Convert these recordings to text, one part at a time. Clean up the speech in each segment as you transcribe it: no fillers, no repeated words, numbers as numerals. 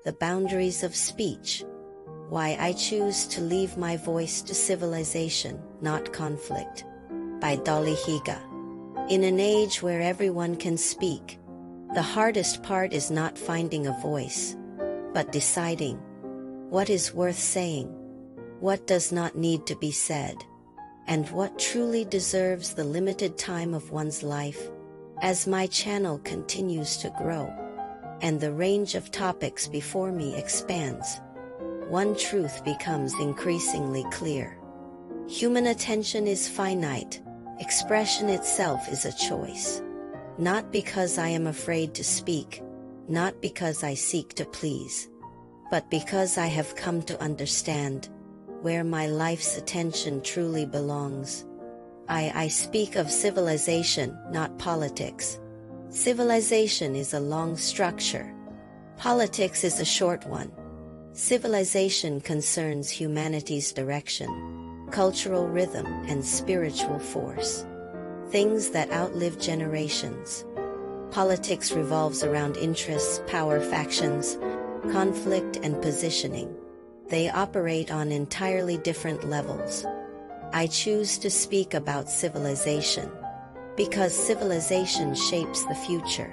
The Boundaries of Speech. Why I Choose to Leave My Voice to Civilization, Not Conflict. By Dali Higa. In an age where everyone can speak, the hardest part is not finding a voice, but deciding what is worth saying, what does not need to be said, and what truly deserves the limited time of one's life. As my channel continues to grow, and the range of topics before me expands, one truth becomes increasingly clear. Human attention is finite. Expression itself is a choice. Not because I am afraid to speak, not because I seek to please, but because I have come to understand where my life's attention truly belongs. I speak of civilization, not politics. Civilization is a long structure. Politics is a short one. Civilization concerns humanity's direction, cultural rhythm, and spiritual force. Things that outlive generations. Politics revolves around interests, power, factions, conflict, and positioning. They operate on entirely different levels. I choose to speak about civilization because civilization shapes the future.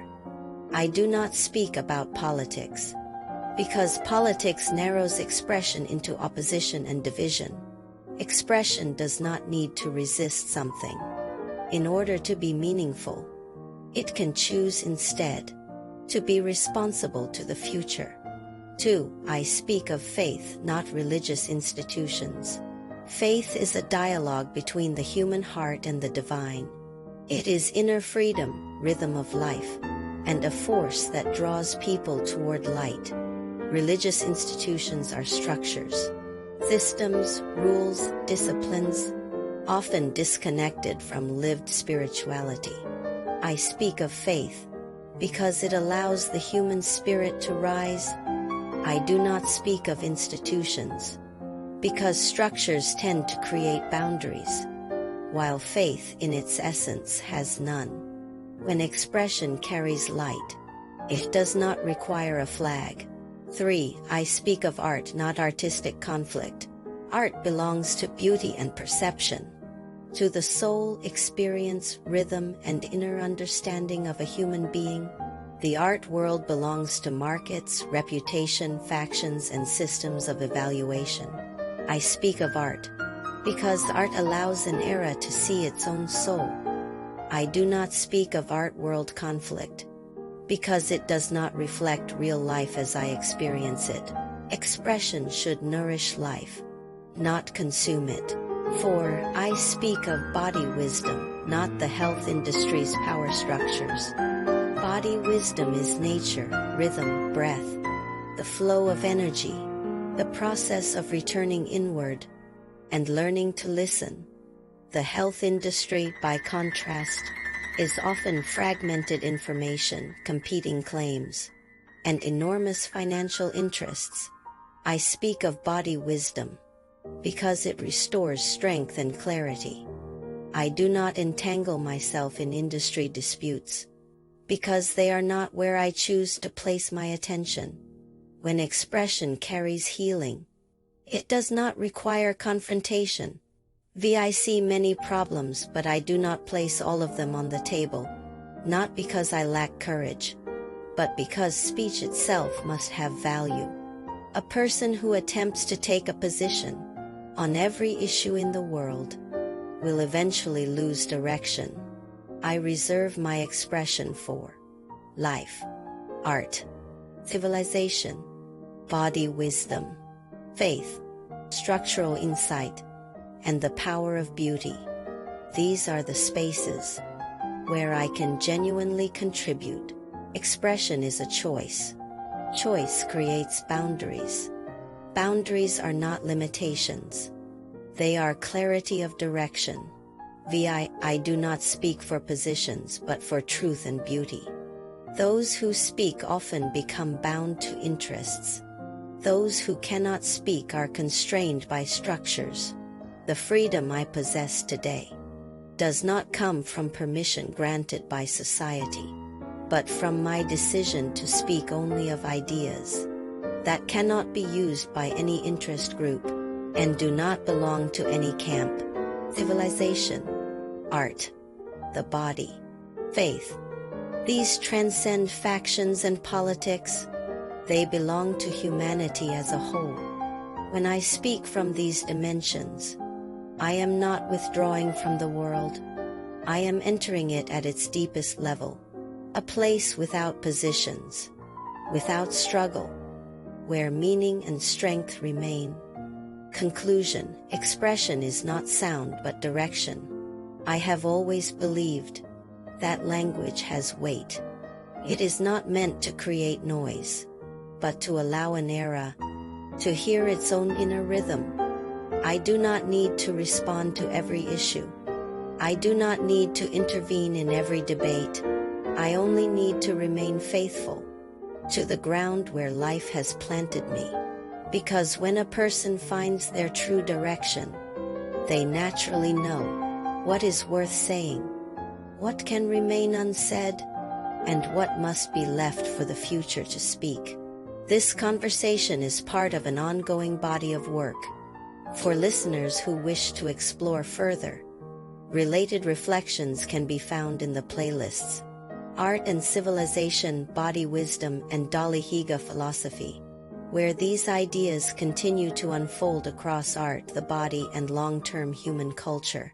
I do not speak about politics because politics narrows expression into opposition and division. Expression does not need to resist something in order to be meaningful. It can choose instead to be responsible to the future. 2. I speak of faith, not religious institutions. Faith is a dialogue between the human heart and the divine. It is inner freedom, rhythm of life, and a force that draws people toward light. Religious institutions are structures, systems, rules, disciplines, often disconnected from lived spirituality. I speak of faith because it allows the human spirit to rise. I do not speak of institutions because structures tend to create boundaries, while faith in its essence has none. When expression carries light, it does not require a flag. 3. I speak of art, not artistic conflict. Art belongs to beauty and perception, to the soul, experience, rhythm, and inner understanding of a human being. The art world belongs to markets, reputation, factions, and systems of evaluation. I speak of art because art allows an era to see its own soul. I do not speak of art world conflict because it does not reflect real life as I experience it. Expression should nourish life, not consume it. 4. I speak of body wisdom, not the health industry's power structures. Body wisdom is nature, rhythm, breath, the flow of energy, the process of returning inward, and learning to listen. The health industry, by contrast, is often fragmented information, competing claims, and enormous financial interests. I speak of body wisdom because it restores strength and clarity. I do not entangle myself in industry disputes because they are not where I choose to place my attention. When expression carries healing, it does not require confrontation. I see many problems, but I do not place all of them on the table, not because I lack courage, but because speech itself must have value. A person who attempts to take a position on every issue in the world will eventually lose direction. I reserve my expression for life, art, civilization, body wisdom, faith, structural insight, and the power of beauty. These are the spaces where I can genuinely contribute. Expression is a choice. Choice creates boundaries. Boundaries are not limitations. They are clarity of direction. I do not speak for positions but for truth and beauty. Those who speak often become bound to interests. Those who cannot speak are constrained by structures. The freedom I possess today does not come from permission granted by society, but from my decision to speak only of ideas that cannot be used by any interest group, and do not belong to any camp. Civilization, art, the body, faith. These transcend factions and politics. They belong to humanity as a whole. When I speak from these dimensions, I am not withdrawing from the world. I am entering it at its deepest level, a place without positions, without struggle, where meaning and strength remain. Conclusion: expression is not sound but direction. I have always believed that language has weight. It is not meant to create noise, but to allow an era to hear its own inner rhythm. I do not need to respond to every issue. I do not need to intervene in every debate. I only need to remain faithful to the ground where life has planted me. Because when a person finds their true direction, they naturally know what is worth saying, what can remain unsaid, and what must be left for the future to speak. This conversation is part of an ongoing body of work. For listeners who wish to explore further, related reflections can be found in the playlists Art and Civilization, Body Wisdom, and Dali Higa Philosophy, where these ideas continue to unfold across art, the body, and long-term human culture.